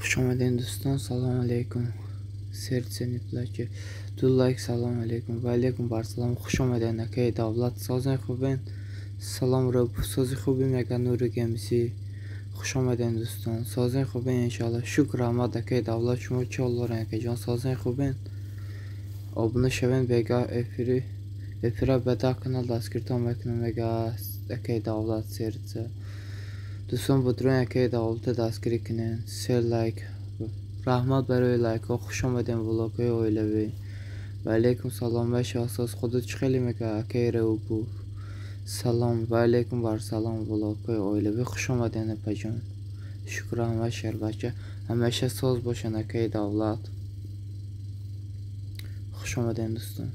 خوش آمدین دوستان. سلام علیکم. سرچنی پلاکی دو لایک. سلام علیکم و علیکم بر سلام. خوش آمدین اکی دولت سازن خوبین. سلام رو سازی خوبی مگه نور گمسی. خوش آمدین دوستان. سازن خوبین انشالله. شکر آمد اکی دولت شما چه الله اکی جان سازن خوبین. Abone şevin vega efira beda kanal daskirtan meknum vega ekai davlat serce. Dostum bu drone ekai davlat daskiri kine share like rahmat برای لایک ها. خوش آمدین ولاگ های اویلوی و علیکم سلام و شخصاز خودت خیلی میگه اکی رو بو سلام و علیکم بر سلام ولاگ های اویلوی. خوش آمدین پجان. شکر همه شهر بچه همیشه ساز باشن اکی دولت. خوش آمدین دوستان.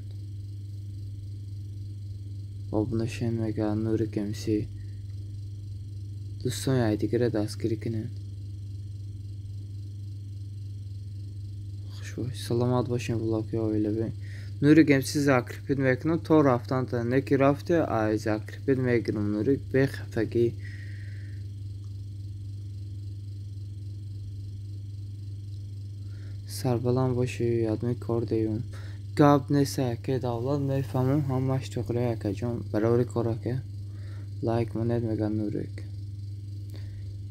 Abone şen ve nuri gemisi. Dostum ya digre daskiri kine. Xoş salamat başın vlog ya öyle bir. Nuri gemisi zakripin vekno to raftan da ne ki rafte ay zakripin vekno nuri be khafagi. Sarbalan başı yadmi kordeyum. Gab nese ke davlat nefhamum hamaş tokre akacım. Beraber korake. Like monet mega nuri.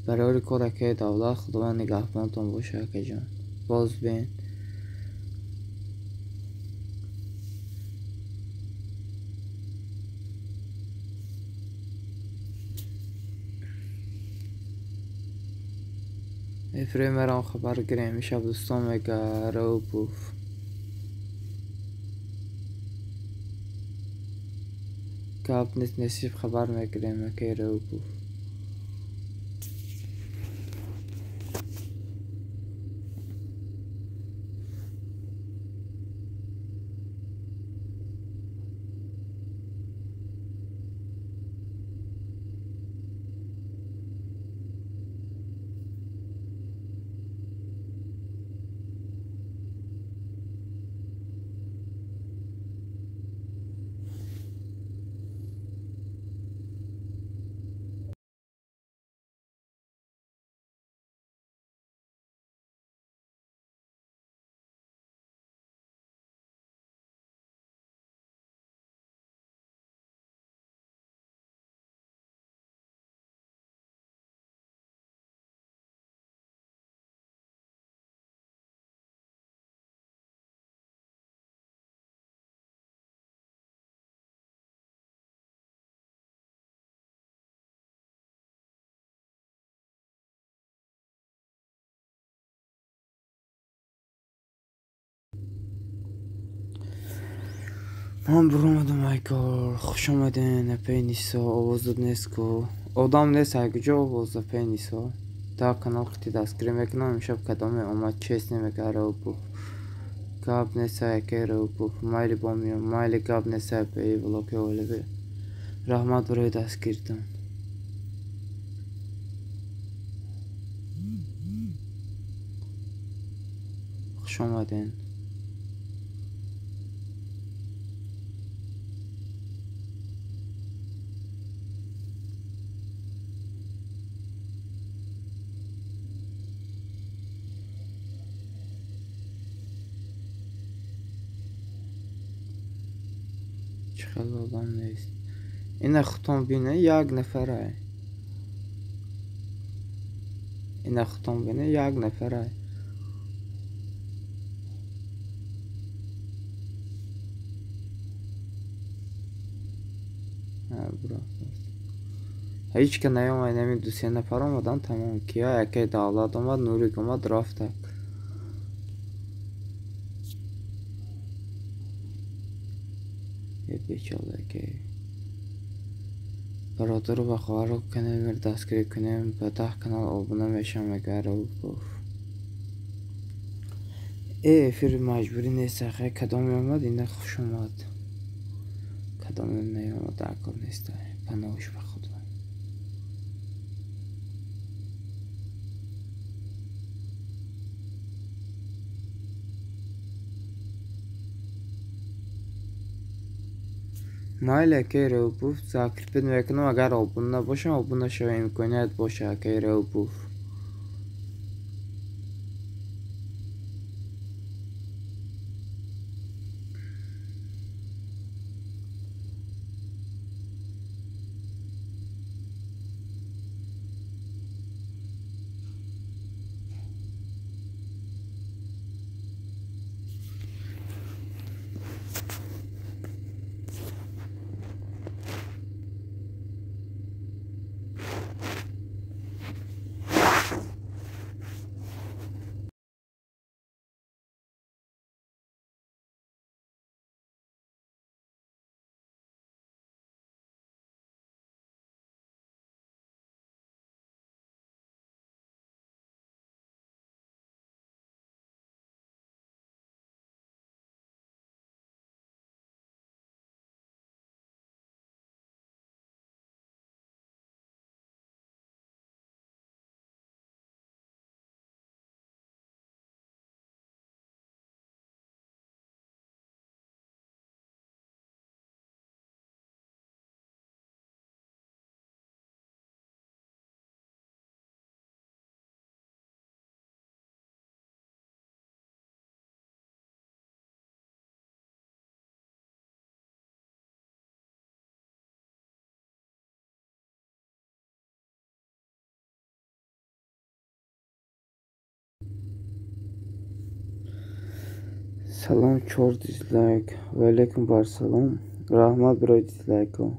برای کارکه دولت خدا نگهبانتون باشه که جان. باز بین افری مرام خبر گریم شب دوستان مگه رو بوف کاب نیست نصیب خبر میگریم که رو بوف من برامدم ایکار. خوش آمدین اپی نیسا آوازد نیسکو آدم نیست اگه آواز اپی نیسا تا کانال خطی دستگیری میکنم امشب کدامه آمد چیز نمیگه رو بوف گاب نیسا اکی رو بوف مایلی بامیام مایلی گاب نیسا اپی ولاکی اولی بی رحمت برای دستگیردن. خوش آمدین. چقدر آدم نیست. این اختم بینه یک نفره. این اختم بینه یک نفره. هیچ که نیامد نمی دو سه نفر آمدن تمام کیا اکی دولت آمد نوری آمد رفته. یه بیچاره که برادر و خواهر رو کنیم دستگیری کنیم به 10 کانال آبونه میشم اگر رو گفت افیر مجبوری نیست اخی کدامی آمد اینه خوش آمد کدامی نیامد اکار نیست پناهش به خدا. مایل که رو بوف زاکرپید میکنم اگر آبونه باشه آبونه شو امکانیت باشه که رو بوف Salam 4 dislike. Va alaykum assalom. Rahmat biror dislike ho.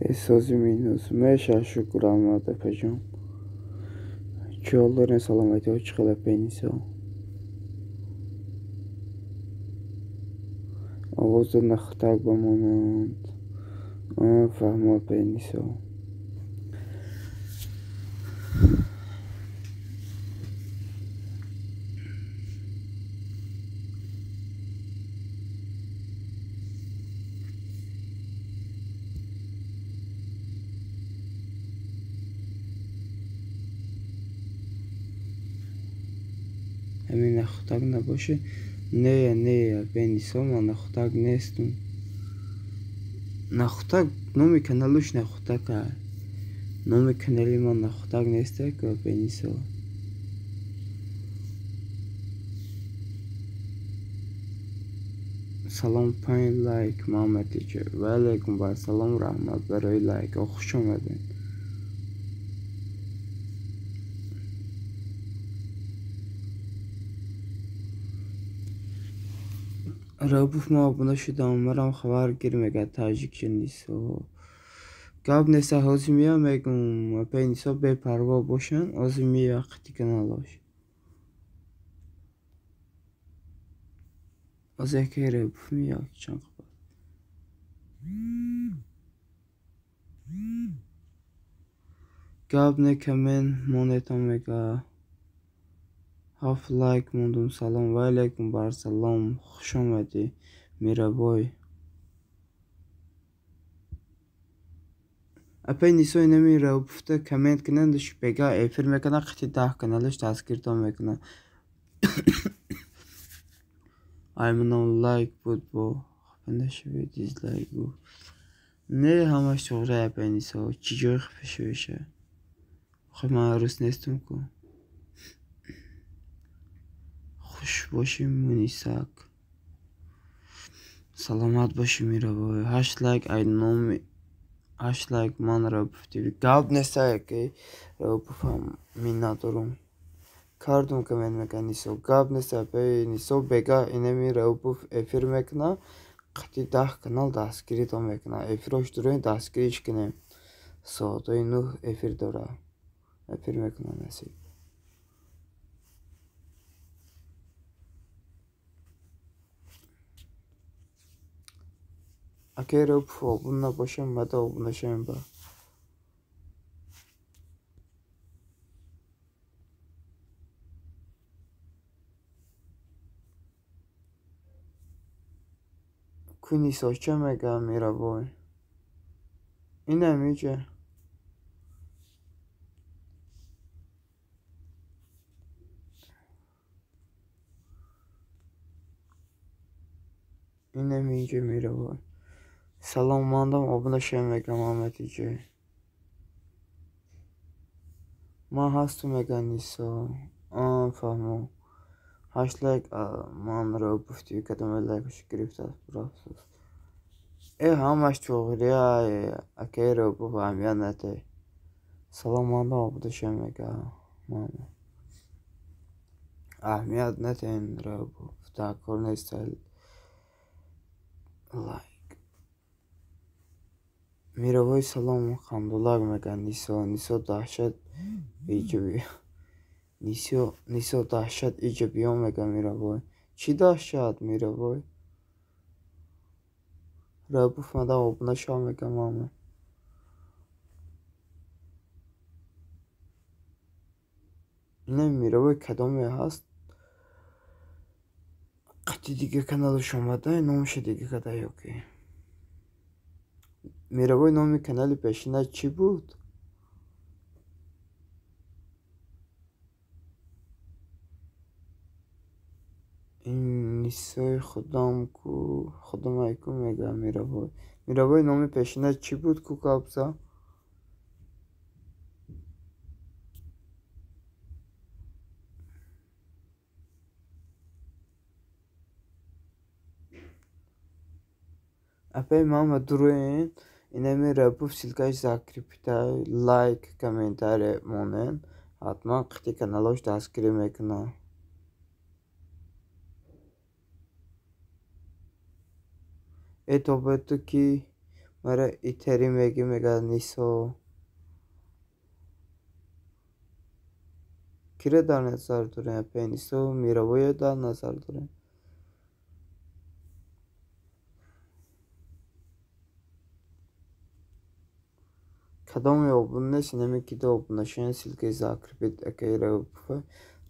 Esozi minus. Meşa şükür Ahmet Efecan. Çolların salameti hoş çıkıla penisi. Avuzda naxtag bamonand. Fahma penisi. همین naxtag نباشه. نه penisi ama naxtag nestum. Naxtag nomi kanaluş naxtag ha. Nomi kanalima naxtag nestek ve penisi. Salam payn like Muhammed Teacher. Ve aleyküm salam rahmet برای like. خوش اومدین. رابوف ما buna شدم مرام خبر girmege Tacikçe niso. Gab nese hazimiya megum penisa be parva boşan azimiya qtikan alaş. Az ekere bufmiya çanq. Gab ne kemen moneta mega. Half like mondum salam ve aleyküm salam. Xoş omadi miraboy. Apay niso inemi rabufta comment kinen diş bega efir mekana qti dah kanalış taskirto mekana. I'm no like football. Ben de şöyle dislike bu. Ne hamaş sonra apay niso çiçek fişe. Xema rus nestum ko. Xoş boşim munisak. Salamat boşim miraboy. #I know me. #like man rabuf TV. Gab nesay ki rabufam minatorum. Kardum kamen mekaniso. Gab nesay pe niso bega inemi rabuf efir mekna. Qti dah kanal daskiri to mekna. Efiroş duruyor daskiri işkine. So to inu efir dora. Efir mekna nasip. Akere upfo bununla boşanmadı o buna şemba. Quindi so c'è mega miraboy. İnemice. İnemice miraboy. Salam mandam abuna şemega Muhammed ice. Ma hastu mega niso. Fahmo. #like man rabuf TV kademe like şüküriftat burası. Hamaş çoğriya akere bu amyanete. Salam mandam abuna şemega. Mama. Ahmiyat neten rabuf. Ta kornestel. Like. Miraboy salam hamdullah megan niso dahşat iyice niso dahşat iyice bir omega miraboy. Çi dahşat miraboy. Rabuf mada obna şamega mama. Ne miraboy kadome hast. Qti دیگه kanalı şomada nomşe دیگه kada yok ki. Miraboy nomi kanalı peşinde çi bud? Nisoy خودم ایکو میگه میرابای نامی peşinde çi bud ku kabza? Apoi mama duruyen inemi rapuf silkaj zakripita like komentare monen hatma qti kanalosh daskri mekna. Etobetu ki mara iteri megi mega niso. Kire dar nazar duren apoi niso miravoye dar nazar duren. Kadome obunne sinemi ki de obunne şen silkaj zakripit akay rapuf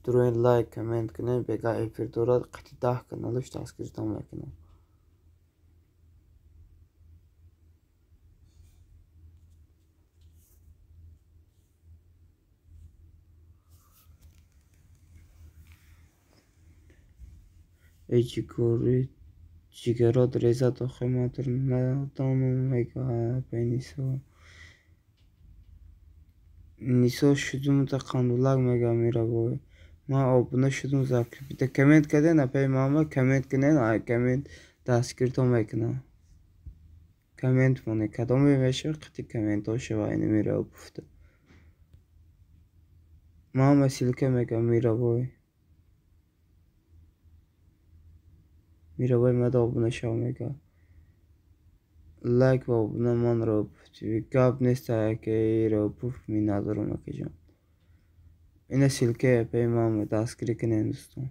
duruyen like comment kine bega efir dora qti dah kanalosh daskri tam mekna. Ejikori Jigarot reza toxe matur nadonu mega peniso. Niso şudum da kandulag mega miravoy. Ma obuna şudum zakri. Bir de comment kaden apay mama comment kinen ay comment daskirto mekna. Comment mone kadome meşe qti comment o şevayne miravo pufta. Mama silke mega miravoy. Miravoy mada obuna şav mega. Like va obuna man ro pufti. Gab nesta ke ro puf mi nadoro makejam. Ina silke apay mama daskri kinen dostum.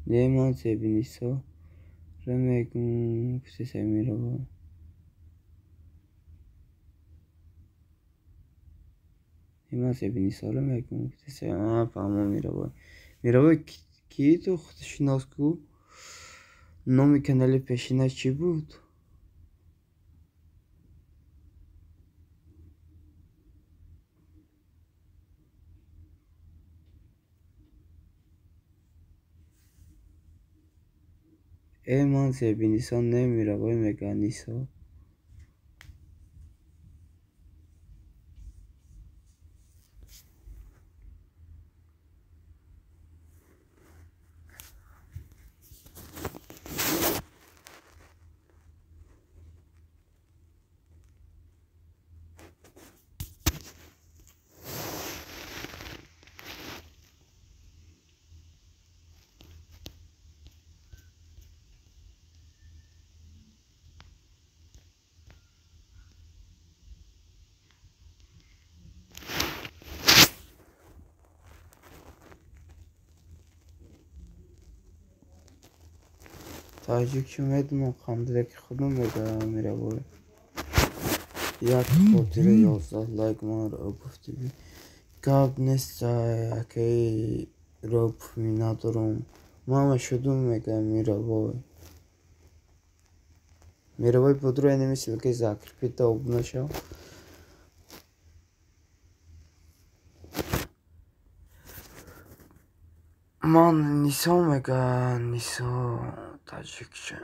Lemon sebiniso. Remekun puse semiravo. Lemon sebiniso remekun puse se. Pamo miravo. Miravo ki to xudshnosku nomi kanali peşine çi bud? Lemon sebiniso ne miravo meganiso. Tacik medmo kandrek khudum mega miravo. Yak khotire yozda like mar opufti. Gab nesta ke rop mi nadorum. Mama şudum mega miravo. Miravo podro enemi silke zakripita obuna şav. Man niso mega niso Tacikçe.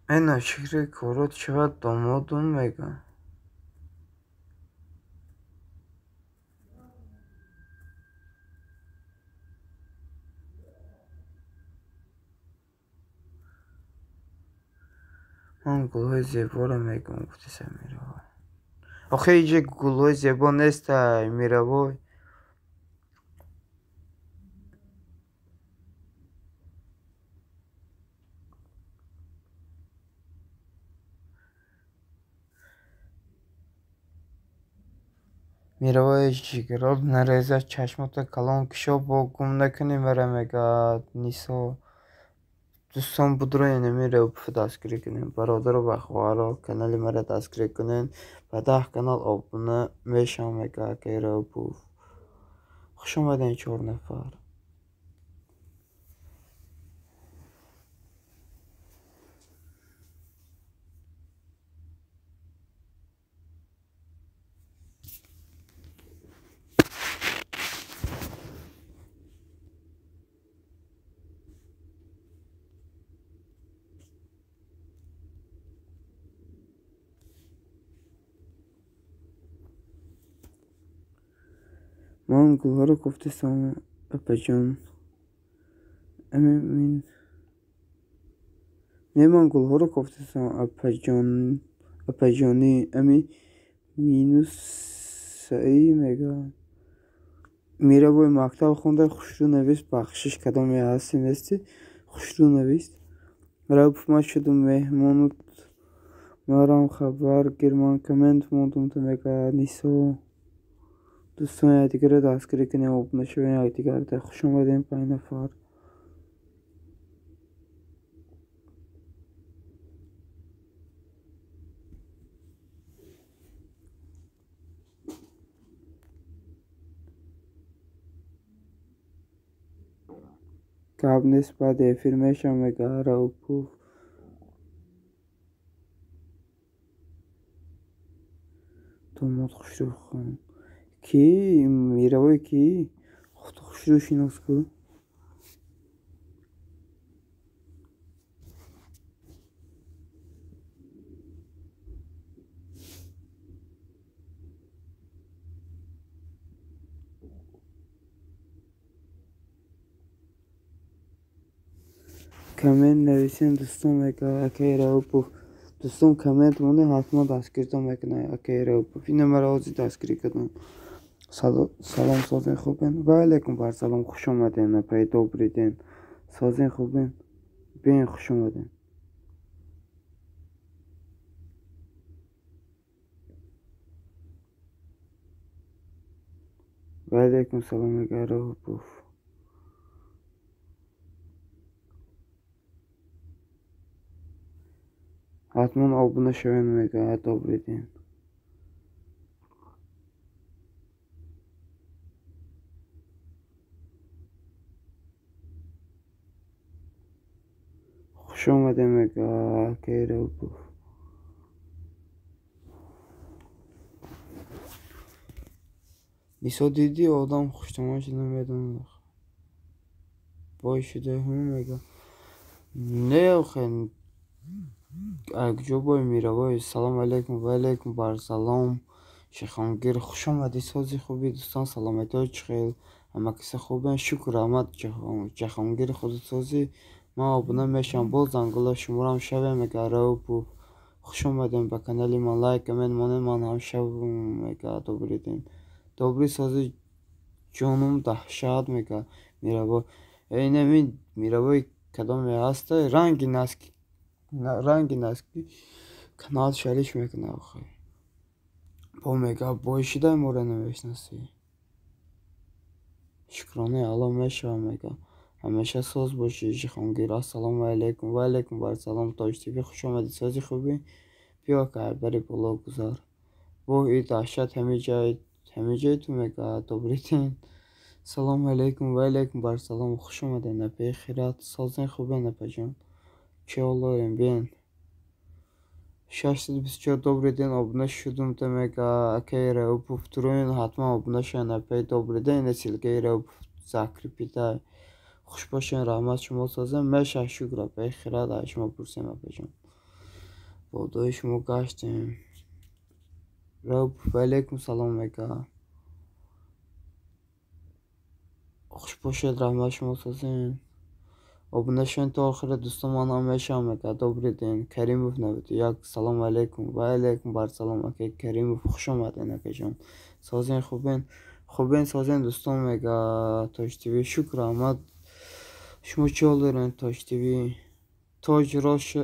En aşırı korot şevat domodum mega. Man gulay zebora mega muftise miravo. Oxe iyice gulay zebo nesta miravo. Miravo jigerod nareza çaşmata kalan kişo bo gumnakini mere mega niso. دوستان بودرو اینمی رو دستگیری کنین برادر و خواهرا کانال مرا دستگیری کنین و 10 کانال abone میشم مگا که رو بوف خوش اومدین 4 نفر من گلها رو گفتم اپا جان امی من من گلها رو گفتم اپا جانی امی مینوس ای مگا میره بای مکتب خونده خوشرو نویست بخشش کدام هستی نستی خوشرو نویست رفت ما شدم مهمونت مرام خبر گرمان کامنت موندم تو مگا نیسو دوستان یکدیگر رو دستگیری کنیم و نشون یکدیگر رو خوش اومدیم 5 نفر کاب نسبت افرمیشن مگا را اپو تو مد خوش رو خون کی میره کی خود خوش رو شیناس کو کامنت نویسین دوستان مگا اکی را اپو دوستان کامنت مونه حتما دستگیر تا مگنه اکی را اپو این مرازی دستگیری کردن سلام سازین خوبین و علیکم بر سلام خوش اومدین پای دوبری دین سازین خوبین بین خوش اومدین و علیکم سلام مگا را اپو حتما abone شوین مگا دوبری دین خوش اومده مگا اکی را اپو نیسا دیدی آدم خوشتمان شده میدون بای شده همون مگا نه آخه اگجا بای میره بای سلام علیکم و علیکم بر سلام شیخانگیر خوش آمدی سازی خوبی دوستان سلامتی های چخیل همه کسی خوبه شکر احمد جهانگیر خودت سازی من آبونه میشم باز زنگوله شمارم شوه مگه رو بو خوش آمدیم به کانالی من لایک کمنت مونه من هم شوه مگه دوبری سازی جانم دهشت مگه میره با این امین میره بای کدام هسته رنگی نسکی kanal şeriş میکنه آخه با مگا بایشیده مورد نمیشناسی شکرانه الان میشه مگا همیشه ساز باشی جیخانگیر السلام علیکم و علیکم بر سلام تاج تیوی خوش آمدی سازی خوبی بیا که بری بالا گذار با ای دهشت همه جای تو مگا دوبریتین سلام علیکم و علیکم بر سلام خوش آمدی نپی خیرات سازن خوبه نپی جان چه ollarım ben 624 добрый день abone şudum demek akayra upup turun hatma abone şana pey добрый день nesilgeyra upup zakripita خوش باشین رحمت شما سازم من شکر پی خیرات شما پرسیم اپجان با دوی شما گشتیم رب و علیکم سلام مگا خوش باشید رحمت شما سازین abone شوین تا آخر دوستان من همیشه مگا добрый день کریموف نبود یک سلام علیکم و علیکم بر سلام اکی کریموف خوش آمدین اکی جان سازین خوبین سازین دوستان مگا تاج تیوی شکر احمد شما چی olurun تاج تیوی تاج راش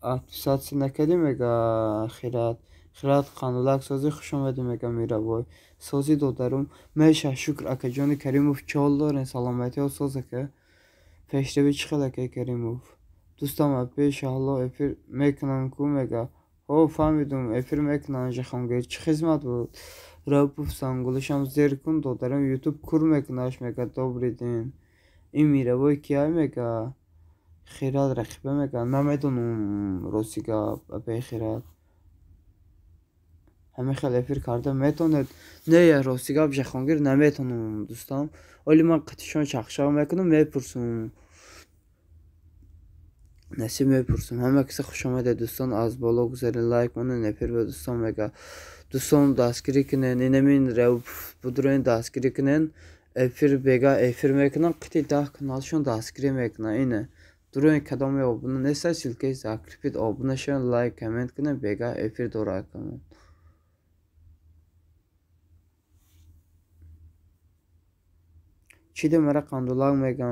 اتفساتسی نکردی مگا خیرات قانولک سازی خوش آمدی مگا میره بای سازی دادرم میشه شکر اکی جان کریموف چی olurun سلامتی ها ساز اکی پیشروی چخل اکی کریموف دوستان پیش الله افیر میکنن کو مگا او فهمیدم افیر میکنن جخانگیر چه خدمت بود رابوف سانگولشم زیر کن دادرم یوتیوب کور میکناش مگا добрый день این میره بای کیای مگا خیرات رخیبه مگا نمیدونم روسیگا پی خیرات همه خیلی افیر کرده میتوند نه یا روسیگا جخانگیر نمیتونم دوستان ولی من قطعشان چخشا میکنم میپرسم نسیم میپرسم همه کسی خوش آمده دوستان از بالا گذارین لایک منو نپیر و دوستان مگا دوستان دستگیری کنن اینمین رو بدرون دستگیری کنن efir bega efir mekna qiti dah kanalşon dastgiri mekna ine durun kadam ya bunu ne silke zakripit obuna şon like comment kine bega efir dora kanal çide mera kandulag mega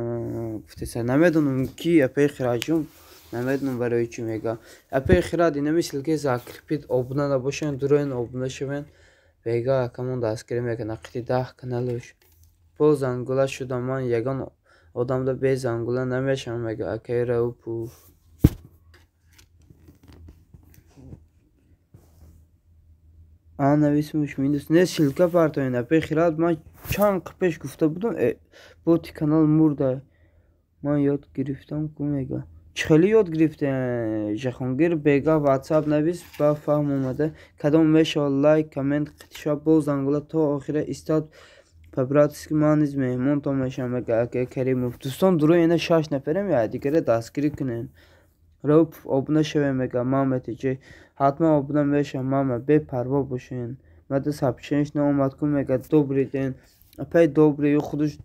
ftesa namedunum ki epey xiracım namedunum var 3 mega epey xirad inemi silke zakripit obuna da boşan durun obuna şon bega kanal dastgiri mekna qiti dah kanaloş bu zangula şu zaman yagan odamda be zangula nemeşam mega akera upu نویسمش میدونست نه شیلکا پرتاینه به خیرات من چند پیش گفته بودم با تی کانال مرده من یاد گرفتم کومگا چخیلی یاد گرفته جهانگیر بگا واتساپ نویس با فهم اومده کدام میشه لایک کامنت قطشا با زنگوله تا آخره استاد پبراتسکی maniz mehmon tomaşan mega Kerimov دوستان درو اینه 6 نفرم یا دیگه دستگیری کنین روب obuna şeve mega Mehmet'e hatma obuna meşa mama be parvo boşun mada sapçenş ne omatku mega добрый день опять добрый खुदуş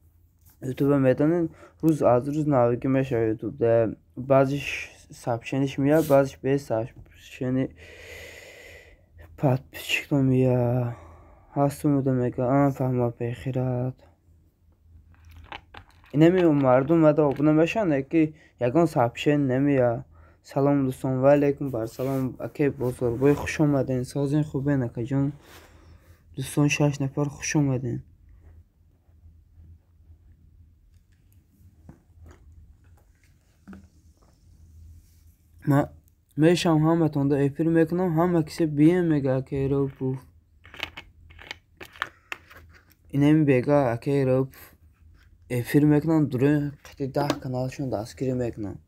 YouTube medanın ruz az ruz naviki meşa YouTube'da bazı sapçeniş mi ya bazı be sapçeni pat çıktım ya hastım da mega an fahma be khirat inemiyorum mardum mada obuna meşa ne ki yagon sapçen nemi ya سلام دوستان و علیکم بر سلام اکی بزرگوی خوش آمدین سازین خوبه نکه جان دوستان 6 نفر خوش آمدین ما میشم همه تونده افیر میکنم همه کسی بیه میگه اکی رو بو اینمی بگه اکی رو افیر میکنم دوره قطی 10 kanalشون دستگیری میکنم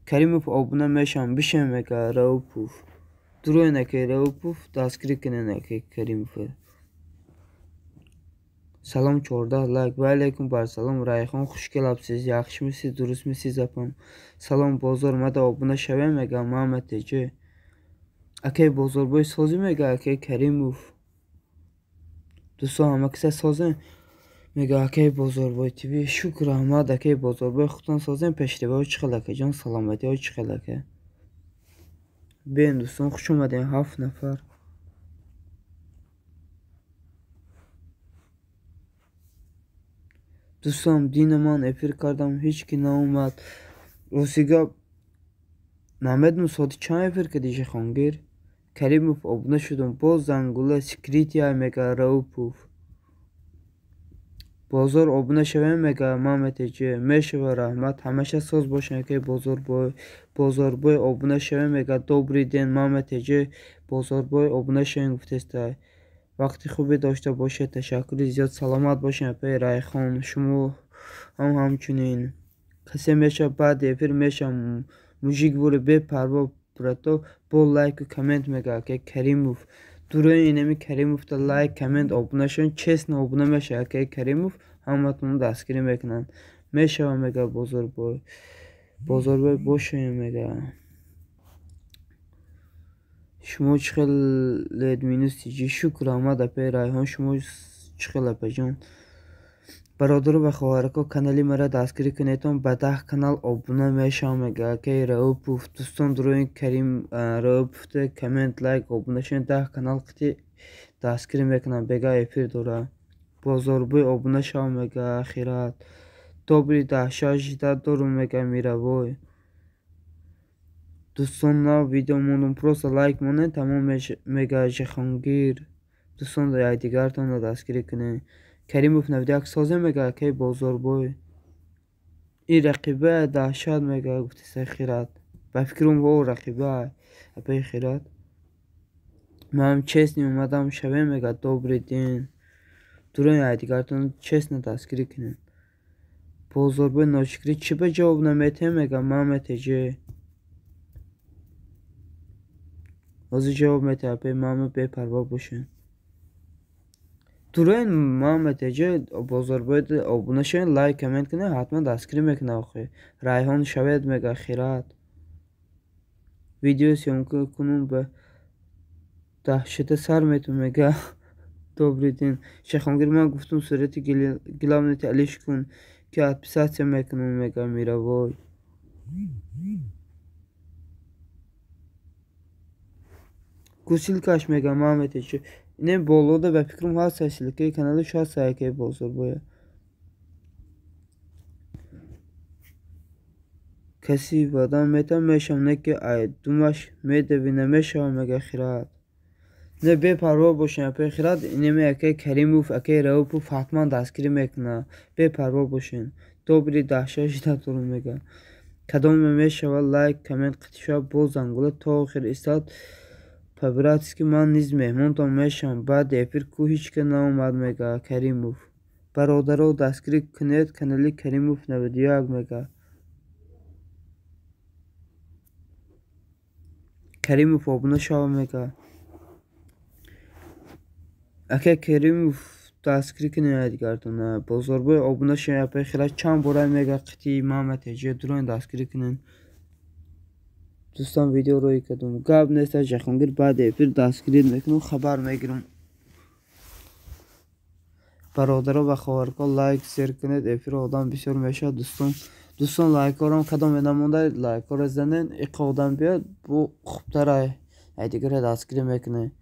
Kerimov obuna meşam bişe mega Raupov duruyna ke Raupov dastgiri kinene ke Kerimov salam çorda like ve aleyküm bar salam Rayxon xush kelapsiz yaxshimisiz durustmisiz apam salam bozor mada obuna şave mega Mehmet'e ake bozor boy sozi mega ake Kerimov دوستان همه کسی سازن میگه که بزرگوی تیوی شکر احمد که بزرگوی خودتان سازن پشتیبای چخلکه جان سلامتی های چخلکه بین دوستان خوش اومدین 7 نفر دوستان دین من افیر کردم هیچ کی ناومد روسیگا نامد مسادی چند افیر کدیشه خانگیر Kerimov abone şudum boz zangula skritiya mega Raupov بازار abone şeve mega Mehmet'e meşe ve rahmet hmeşa söz boşan ki bozor boy abone şeve mega добрый день Mehmet'e bozor boy abone şen guftesta vakti خوبی داشته باشه تشکر زیاد سلامت باشین پی رایخان شما هم همچنین کسی میشه بعد افیر میشه موزیک بوله به پروا براتو با لایک و کامنت میگه که Kerimov duruyor inemi Kerimov da like comment abone şun chesne abone meşe که Kerimov همتون دستگیری میکنن میشه مگه بزرگ boy باشه مگه شما چخل ادمینوس تیجی شکر آمد پی رایحان شما چخل اپجان برادر و خواهرکا کانالی مرا دستگیری کنیتون به 10 کانال abone میشه مگه که Raupov دوستان دروین کریم Raupov ده کامنت لایک abone شون 10 کانال قطی دستگیری میکنن بگه افیر دوره بزرگوی abone شو مگه خیرات добрый داشته دارم مگه میروی دوستان نا ویدیو موندم просто لایک مونه تمام مگه جهانگیر دوستان دا دیگرتون رو دستگیری کنه Kerimov نویدیک سازه مگه که بزرگوی این رقیبه داشت مگه گفته خیرات به فکرم و رقیبه اپی خیرات من هم چسنی اومدم شبه مگه добрый день durun دیگرتون چسنه دستگیری کنن بزرگوی ناشکری چی به جواب نمیته مگه Mehmet'e واسه جواب میته اپی Mehmet به پروا باشن durun Mehmet'e بزرگوی abone شن لایک کامنت کنه حتما دستگیری میکنه آخه رایحان شوید مگه خیرات ویدیو سیمکو کنم به دهشت سر میتون میگه добрый день شخمگیر من گفتم صورت گلامت علیش کن که ادپسات میکنم میگه میره وای گوسیل کاش میگه محمد چه اینه bolluda və fikrim var səsilikə kanalı şu an sayıqaya bozur boya کسی بادم میتم میشم نه که ای دومش میدوینه میشم مگه خیرات نه بی پروا باشین پی خیرات اینمی اکی کریموف اکی روپوف حتما دستگیری میکنه بی پروا باشین добрый دهشت دارم میگه کدام میشه لایک کامنت قطشا باز زنگوله تا آخر استاد پبراتس که من نیز مهمون تا میشم بعد افیر کو هیچ که نامد میگه کریموف برادرها دستگیری کنید کانالی کریموف 91 میگه Kerimov abone şava mega. Aka Kerimov دستگیری کنید دیگرتونه بزرگوی abone شما پی خیلی چند برای مگا قطعی محمد هجه درون دستگیری کنین دوستان ویدیو روی کدوم گاب نیست جخونگیر بعد افیر دستگیری میکنم خبر میگیرم برادرها و خواهرها لایک شیر کنید افیر آدم بسیار میشه دوستان لایک کارم کدام نمونده لایک کار زنین ایک آدم بیاد bu خوبتره دیگر دستگیری میکنه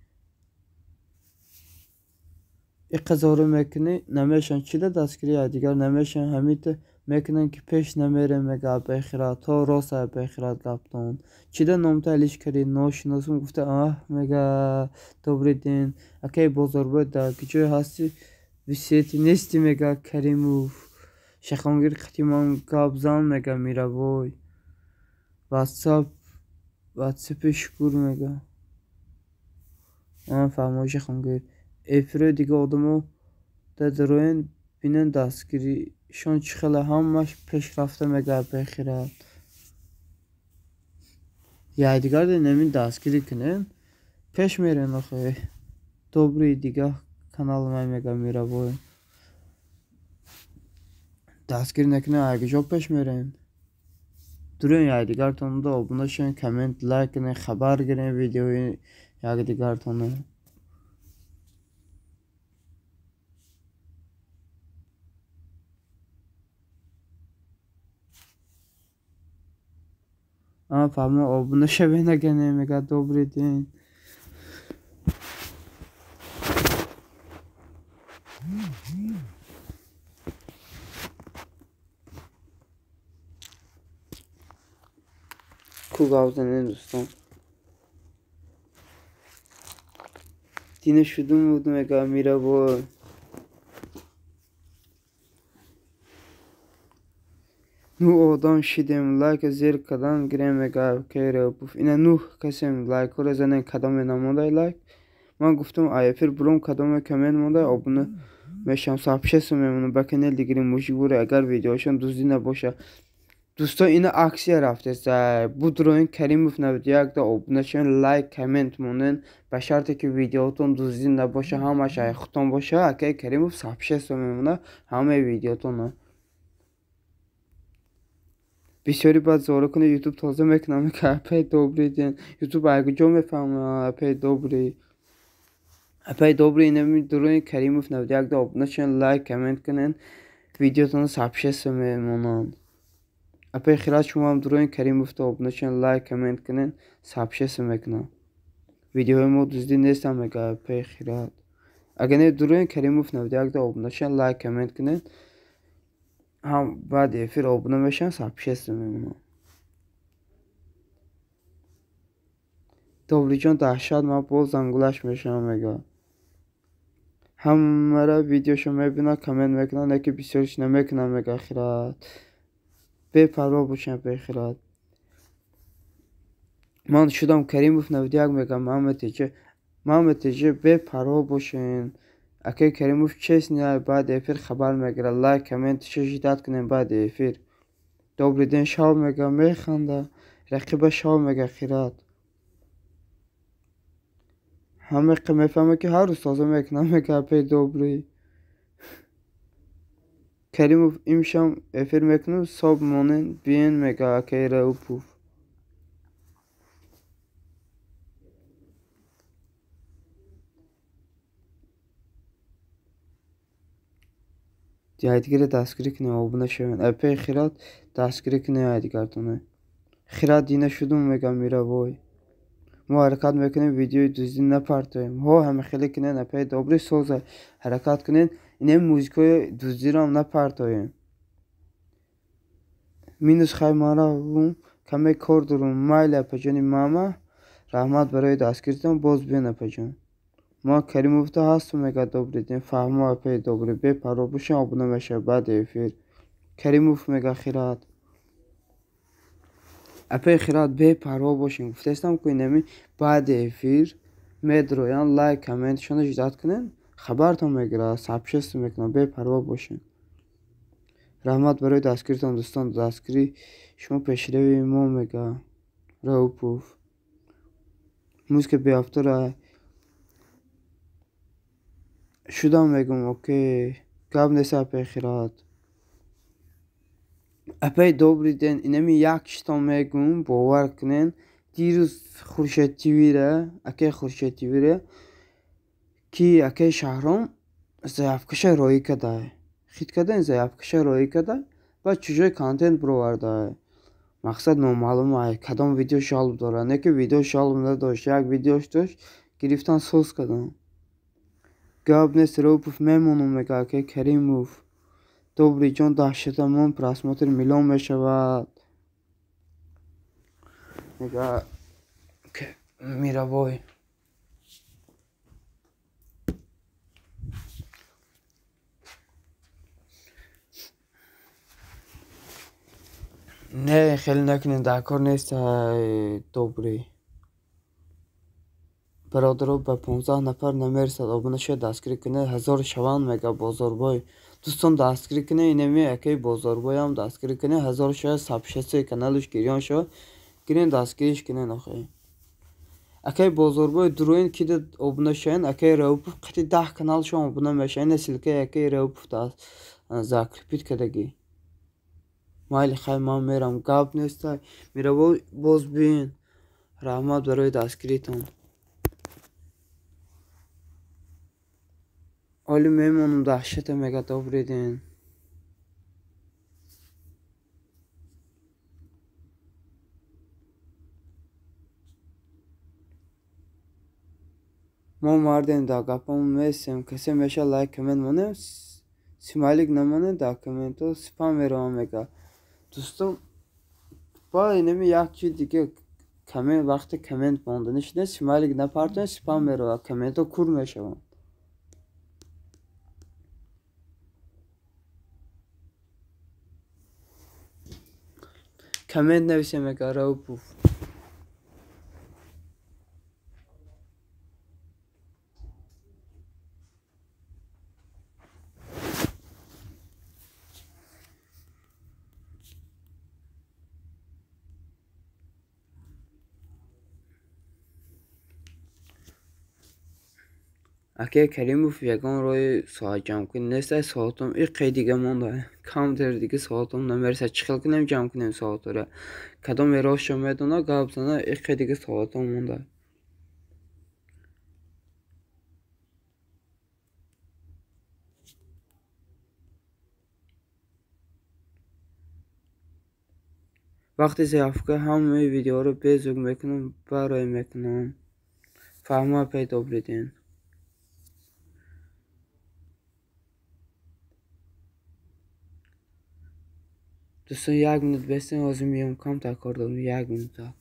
ایک قضاره میکنه نمیشن چی ده دستگیری دیگر نمیشن همین میکنن که پیش نمیره میگه بخیرات تا راست بخیرات گفتن چی ده نامتا علیش کردی ناشناسم گفته میگه добрый день اکی بزرگ بود که هستی ویسیتی نیستی میگه کریموف شخانگیر قطیمان گابزان میگه میره وای واتساپ شکور میگه فهمای شخانگیر افره دیگه آدمو دروین بینن دستگیری شان چخله همش پیش رفته میگه بخیرات یا دیگر ده نمین دستگیری کنن پیش میرن آخه добрый دیگه kanal میگه میره وای دستگیر نکنه اگه جا پیش میرن durun ya دیگر تونو da abone شن کامنت لایک کنه خبر گیرن ویدیوی یا دیگر تونو فهمه abone شوینه گنه میگه добрый день Kugavzanın dostum Dine şudum buldum ega mira bu Nu odam şidem like zer kadan girem ega kere puf ina nuh kasem like ora zanen kadam namoday like من گفتم ایفر برام کدام کامنت مونده abone میشم صفحه میمونه با کانال دیگه مشغول اگر ویدیوشون دوزی نباشه دوستان این عکسی رفته bu drawing Kerimov 91 da abone شن لایک کامنت مونن به شرطی که ویدیوتون دوزی نباشه همش خودتون باشه اگه Kerimov صفحه میمونه همه ویدیوتون بسیاری بعد زاره کنه یوتیوب تازه میکنم که پی добрый день یوتیوب اگه جا میفهمه پی добрый اینمی drawing Kerimov 91 da abone شن لایک کامنت کنن ویدیوتون صفحه میمونن اپی خیرات شما هم drawing Kerimov da abone شن لایک کامنت کنن صفحه میکنن ویدیو ما دوزدی نیستم میگه اپی خیرات اگه نه drawing Kerimov 91 da abone شن لایک کامنت کنن هم بعد افیر abone میشن صفحه میمونن добрый جان دهشت من باز زنگولش میشم میگه همه را ویدیوشو میبینن کامنت میکنن اگه بسیارش نمیکنن میگه خیرات بی پروا باشن بی خیرات من شدم Kerimov 91 میگم محمد تیجه بی پروا باشین اگه Kerimov چیز نیای بعد افیر خبر میگیره لایک کامنت شدت کنین بعد افیر добрый день شاو میگه میخنده رقیب شاو میگه خیرات همه میفهمه که هر روز تازه میکنم میگه پی добрый Kerimov imşam افیر میکنم صاحب مونن بین میگه که رو پوف جایگیر دستگیری کنه آبونه شون اپی خیرات دستگیری کنه یادگارتونه خیرات دینا شدم میگم میره وای ما حرکت میکنیم ویدیوی دوزی نپرتویم ها همه خیلی کنه اپی دوبری سوزه حرکت کنین اینه موزیکای دوزی رو هم نپرتویم مینوس خیلی مارا وم کمی کار دارم مایل اپی جانی ماما رحمت برای دستگیریتون باز بین اپی جان ما Kerimov'da هستم مگه dobry dzień فهمو اپی dobry به پرو بشه آبونه میشه بعد افیر کریموف مگه خیرات اپی خیرات به پرو باشین گفتستم که نمی بعد افیر مدرو یان لایک کامنت شونه جداد کنین خبرتون میگیره سابشست میکنه به پرو باشین رحمت برای دستگیریتون دوستان دستگیری شما پیشروی ما مگه روپوف موزیک بیافتره شدم میگم اوکی گاب نیست اپی خیرات اپی добрый день اینمی یک تا میگم باور کنین دیروز خورشید تیویره اکی خورشید تیویره کی اکی شهرام زیافکش روی کده خیت کدن زیافکش روی کده و چجای کانتنت بروورده مقصد نامعلوم ای کدام ویدیو شالب داره نه که ویدیو شالب نداشت یک ویدیوش داشت گرفتن سوز کدن گاب نیست روپوف میمونم میگه که کریموف Добрый جان دهشتمون پراسماتر میلیون میشود میگه که میره وای نه خیلی نکنین در کار نیست добрый برادرو به 15 نفر نمیرسد آبونه شد دستگیری کنه 1000 شوان میگه بازاربای دوستان دستگیری کنه اینمی اکی بازاربای هم دستگیری کنه 1000 شد سابشسته کانالش گریان شد گرین دستگیریش کنه نخواهی اکی بازاربای دروین که ده آبونه شدن اکی روپوف قطی 10 کانال شما آبونه میشن نسیلکه اکی روپوف دست زاکریپید کدگی مایل خیلی من میرم گاب نیست میره باز بین رحمت برای دستگیریتون حالی میمونم دهشت میگه добрый день ما مردیم دا گپمون میسیم کسی میشه لایک کمنت مونه سیمایلیک نمونه دا کمنتو سپام میرم میگه دوستم با اینمی یک چیز دیگه کمنت وقتی کمنت موندنش نه سیمایلیک نپرتون سپام میرم کمنتو کور میشم کامنت نویسیم میگه روپوف اکی کریموف یگان روی ساعت جمع کنیم نیست ساعتم ای قید دیگه مونده کم در دیگه ساعتم نمیرسه چخل کنیم جمع کنیم ساعت رو کدام راش میدونه گاب زنه ای قید دیگه ساعتم مونده وقتی زیافکه همه ویدیو رو بزرگ میکنم برای میکنم فهمه پیدا بریدین دوستان 1 minut بستین آزم میام کم تکار دارم 1 minut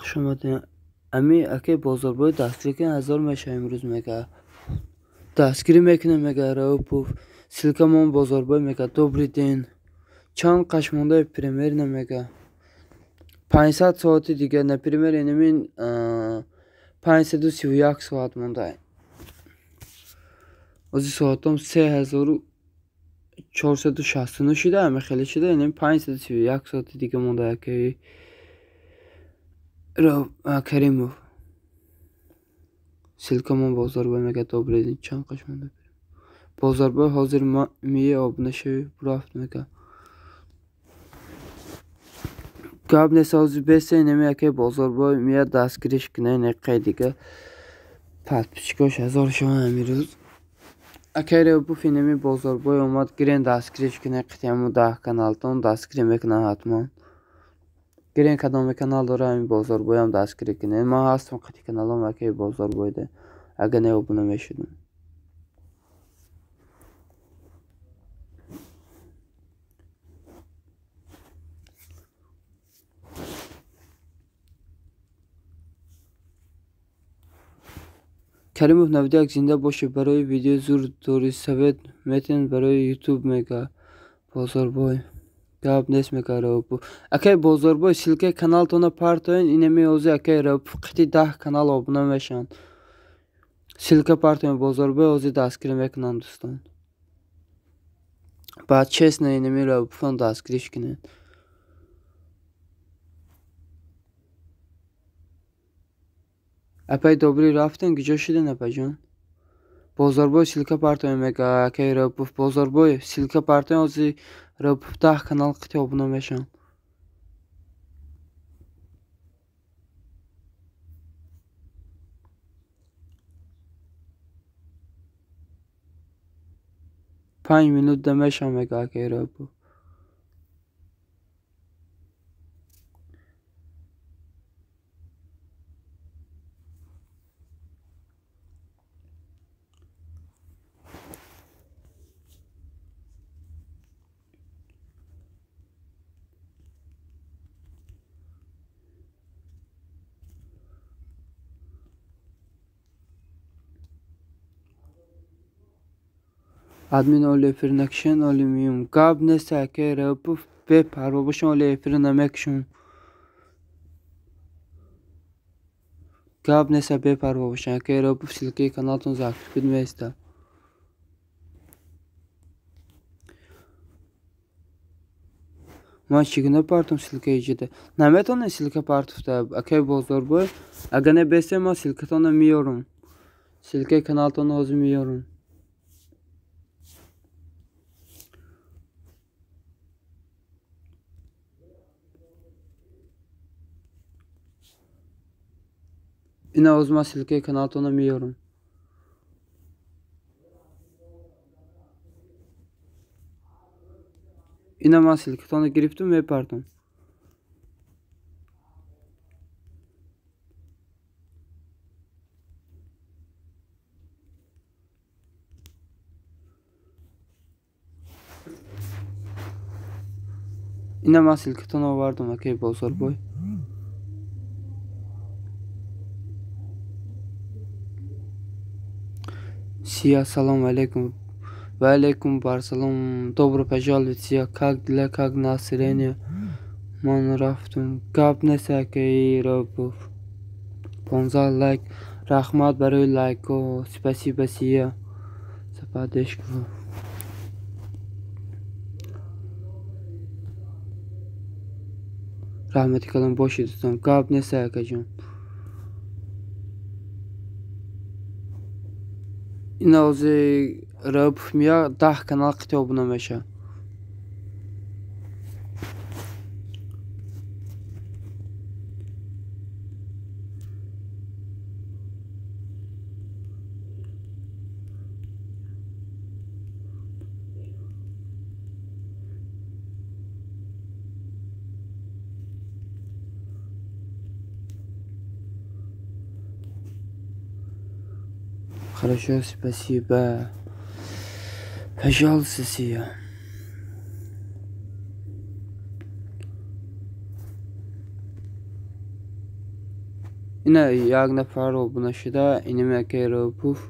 خوش اومدین. امی اکی بازاربای دستگیری کن 1000 میشه امروز میگه دستگیری میکنه میگه رو پوف سیلکمون بازاربای میگه добрый день چند قشمونده پریمیر نمیگه 500 ساعتی دیگه نه پریمیر اینمین 531 ساعت مونده از ساعتم 3469 شده امی خیلی شده اینم 531 ساعتی دیگه مونده که رو کریمو سیلکمون بازاربای میگه добрый день چند قشمونده بازاربای حاضر میه آبونه شوی برافت میگه گاب نسازی بسته اینمی که بازاربای میاد دستگیریش کنه نقه دیگه پس پیشکاش 1000 شما امیروز اکه رو bu filmi بازاربای اومد گرین دستگیریش کنه قطعیمو 10 kanaldan دستگیری میکنه حتما گرین کدام kanal داره همین بازاربای هم دستگیری کنه من هستم قطعی kanalم اکه بازاربای ده اگه نه abone میشدم کریموف نویدک زنده باشه برای ویدیو زور دوری سوید متن برای یوتیوب میگه بازاربای گاب نیست میگه رو اکه بازاربای سیلکه کانال تونه پارتوین اینمی اوزی اکه رو قطعی 10 کانال abone میشن سیلکه پارتوین بازاربای اوزی دستگیری میکنن دوستان بعد چسنه اینمی رو فون دستگیریش کنن اپای دوبری رفتن کجا شدن اپا جان بازاربای سیلکه پارتوین میگه که رو بازاربای سیلکه پارتوین اوزی رو 10 کانال قطعی abone میشن پنج minut demişəm میگه bu admin oli firnakşen alüminyum gab nese که رو به پروا باشن oli firnamekşun gab nese به پروا باشن که رو silke kanaltun zakir bilmezdi من چیگونه پارتم silke ایجده نمیتونه silke پارتفته اکه بازاربای اگه نه بسته ما silke تانو میارم silke kanaltun اوزی میارم اینه o zaman silke kanaltuna میارم اینه من silke tonu giriptim ve pardon اینه من silke tonu vardım اکه بازاربای Сия, салам алейкум. Валейкум барсалам. Добро пожаловать, Сия. Как дела, как настроение? Man رفتم گپ نسه که ای را بف 15 لایک رحمت برای لایک و спасибо Сия سپادش کنم رحمتی کلم باشید دوستان گپ نسه که جان این اوزی را بف میا 10 kanal قطعی abone میشه Хорошо, спасибо. Пожалуйста, Сия. اینا یک نفر رو بنشده اینم که رو پوف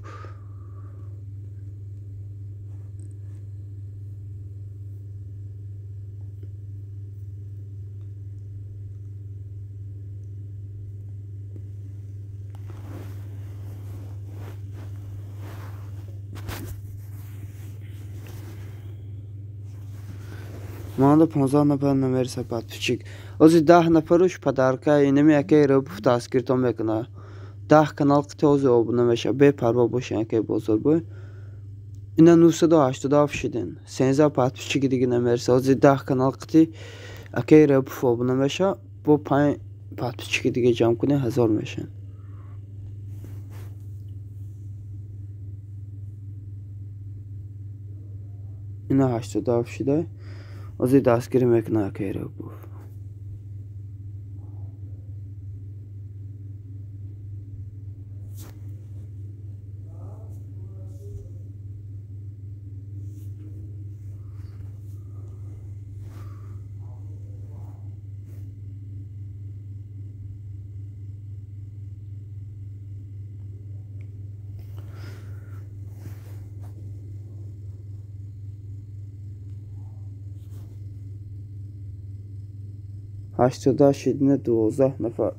مانده 15 نفر نمیرسه подписчик ازی 10 نفرش پدرکه اینم که رو پوف دستگیر تو میکنه 10 کانال قطعه abone میشه بپروا باشه که بازار باید اینا 987 شدن 13 подписчик دیگه نمیرسه ازی 10 کانال قطعه که رو پوف abone میشه با 5 подписчик دیگه جمع کنه 1000 میشن اینا 87 شده ازی دستگیر میکنه که رو پوف 80 شدن 12 نفر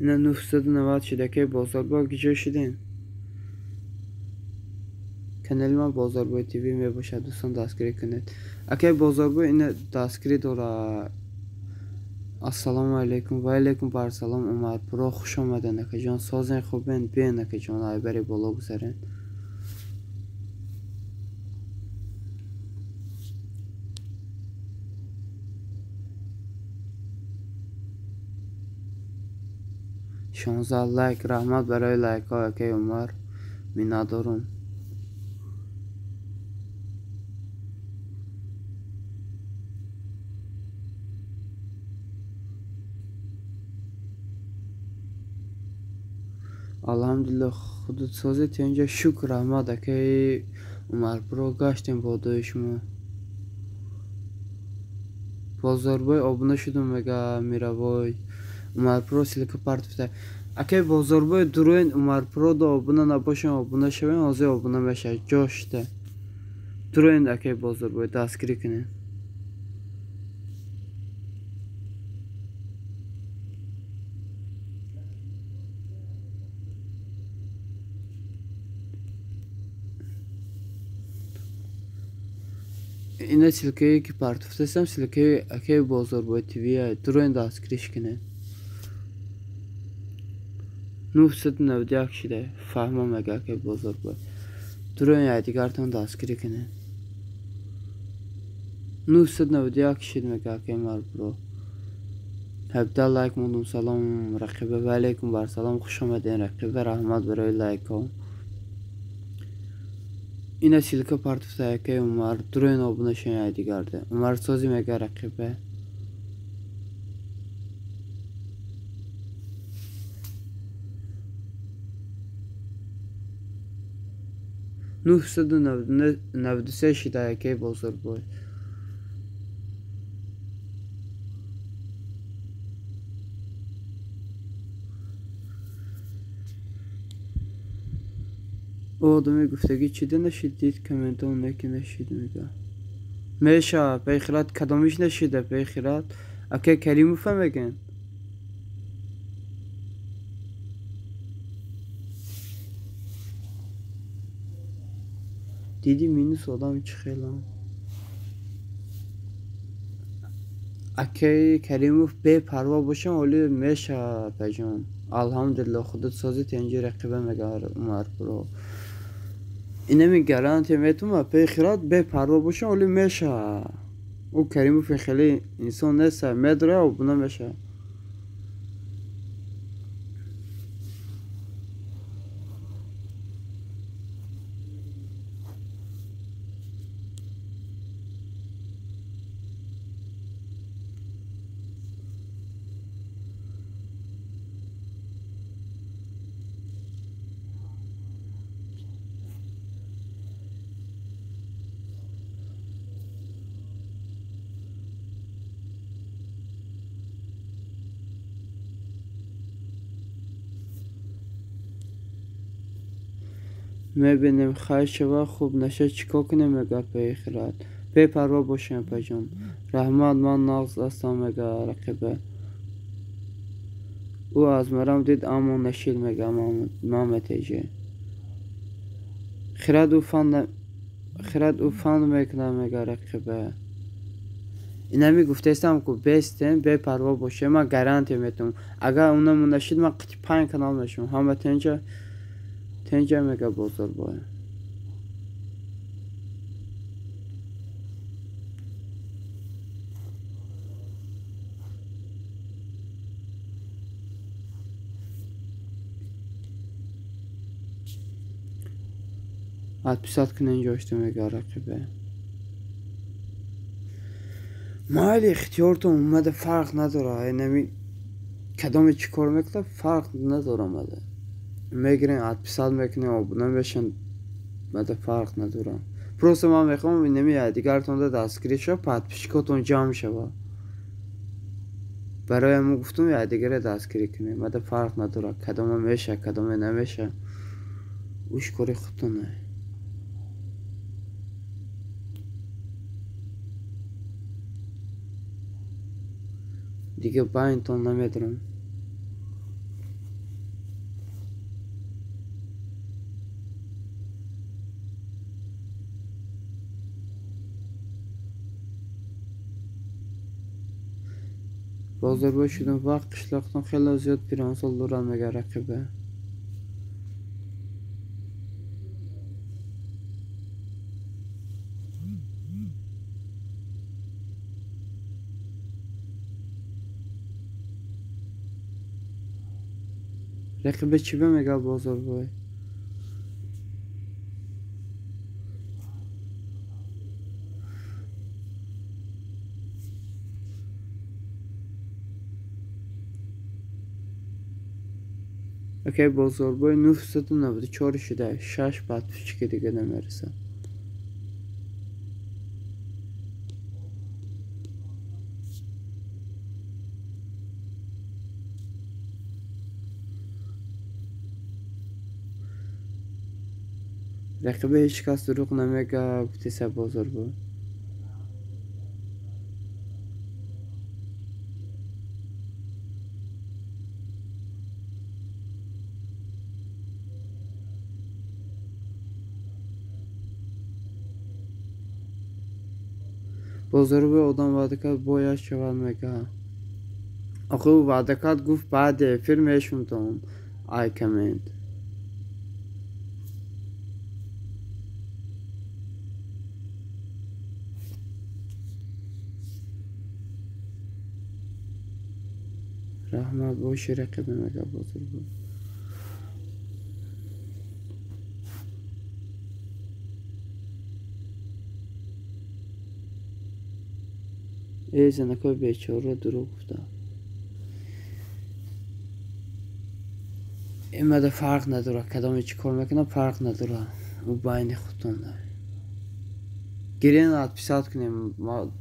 اینا 990 شده که بازار با گیجا شدین کانال ما بازار با تیوی می باشه دوستان دستگیری کنید اگه بازار با این دستگیری داره السلام علیکم و علیکم بر سلام عمر برو خوش آمدن که جان سازن خوبین بین که جان ای بری بالا گذارین 16 لایک رحمت برای لایک ها که عمر میندارم الحمدلله خودت سازت اینجا شکر رحمت که عمر برو گشتیم با دویشمو بازار بای آبونه شدم مگه میروای عمر پرو سیلک پارت اگه بازار بای دروین عمر پرو دا آبونه نباشن آبونه شوین آزی آبونه میشه جاشته دروین اگه بازار بای دستگیری کنین 稲silkeyi ki partuftesem silkeyi akey bozor boy tv'ye duruyn da skrişkine nufsat navdiak şide fahma mega akey bozor boy duruyn ya digartan da skrikine nufsat navdiak şide mega akey mar bro Hebda like modum salam rakibe ve aleyküm bar salam خوش آمدین rakibe rahmat برای لایک ها اینا silke partuftaya که umar duruyn obuna şen digarde umar sozi mega rakibe nufsat navdise şide که bozor boy او آدمی گفتگی چیده نشدید کامنت اون نکی نشید میگه میشه پیخیرات کدامیش نشیده پیخیرات اکه کریمو فهمگن دیدی مینوس آدم چی خیلی اکی کریموف به پروا باشم ولی میشه پجان الحمدلله خودت سازی تنجی رقیبه مگر عمر برو اینه می گارانتی میتونم به خیرات به پروا باشم ولی میشه او کریموف خیلی انسان نیست میدره و بنا میشه میبینیم خواهش و خوب نشه چیکار کنیم میگه به خیرات به پروا باشم پجان رحمت من ناغز دستم میگه رقیبه او از مرام دید اما نشیل میگه محمد ایجه خرد او فان میکنه میگه رقیبه اینا میگفته استم که بیستیم به پروا باشه من گارانتی میتونم اگر اونم نشید من قطع 5 کانال نشم همه تنجا میگه بزرگ باید ادپیسات کنه اینجا اشته میگه رقیبه مایل اختیارتون اومده فرق نداره نمی کدام چی کار میکنه فرق نداره اومده میگیرین ادپیسات میکنه و نمیشن اومده فرق نداره پروسه من میخوام نمیاد دیگرتون ده دستگیری شد پد پیشکاتون جمع شد برای ما گفتم یا دیگره دستگیری کنیم اومده فرق نداره کدام میشه کدام نمیشه اوش کاری خودتونه دیگه با این تون نمیدارم بازار شدم وقت قشلاقتان خیلی زیاد پیرانسال دارم مگه رقیبه رقیبه چی به مگه بازار بای اوکی بازار بای 994 شده 6 بعد که دیگه نمیرسه رقیبه هیچ کس دروغ نمیگه بتیسه بازار بای بازار بای آدم وعده کرد باید شود میگه آخه او وعده کرد گفت بعد فیلمشون تون آی کمنت رحمت باشی رقیبه میگه بازار بای ای زنکای بیچاره دروغ گفته این مده فرق نداره کدام چی کار میکنه فرق نداره او بین خودتون داره گرین ادپیسات کنیم ما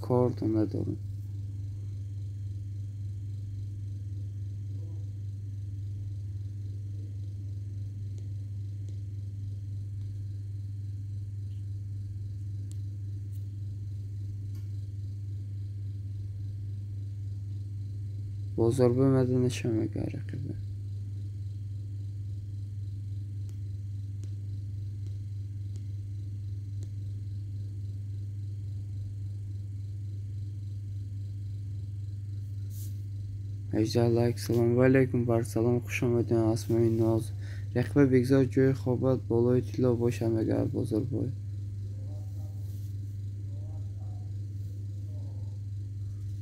کارتون ندارم بازار بمده نشم اگر رقیبه اجزا لایک سلام علیکم بر سلام خوش آمدین اسمای ناز رخوه بگذار جوی خوابت بالای طلا باشم اگر بزرگ باید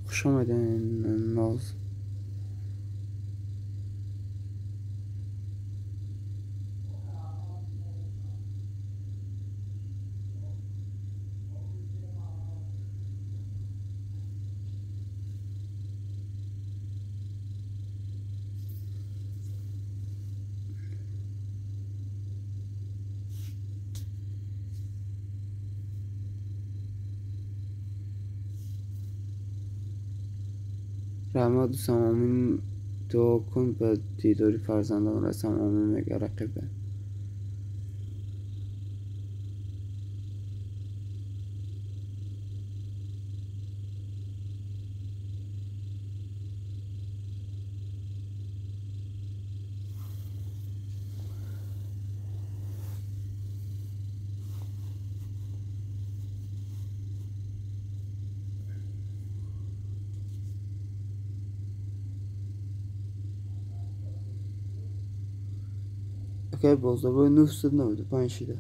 خوش آمدین ناز رحمت دوستم آمین دعا کن به دیداری فرزندان رسم آمین مگه رقیبه اوکی بازدار باید 995 شده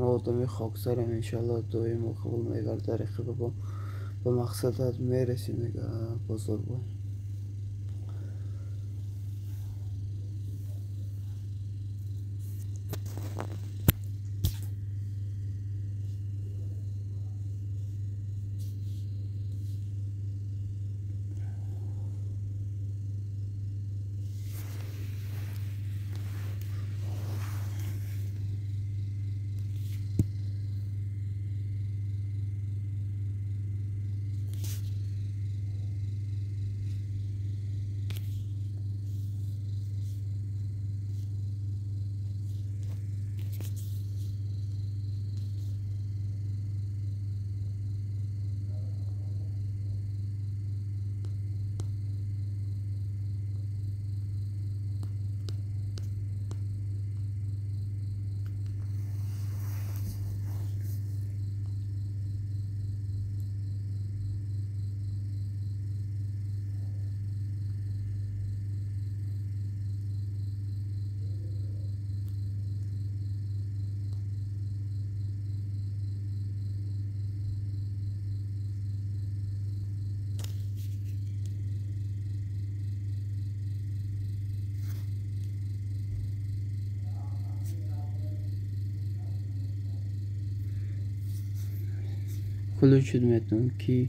ما آدمی خاکسارم انشالله دعای ما قبول میگرده رقیبه با به مقصدت میرسی میگه بزرگ باید کلو خدمتتون کی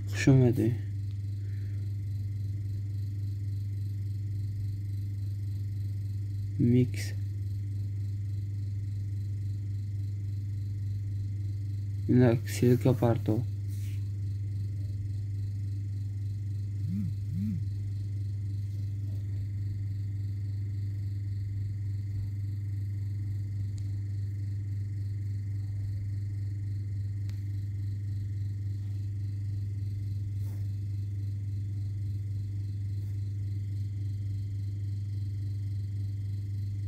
خوش اومده میکس اینا سیلکا پارتو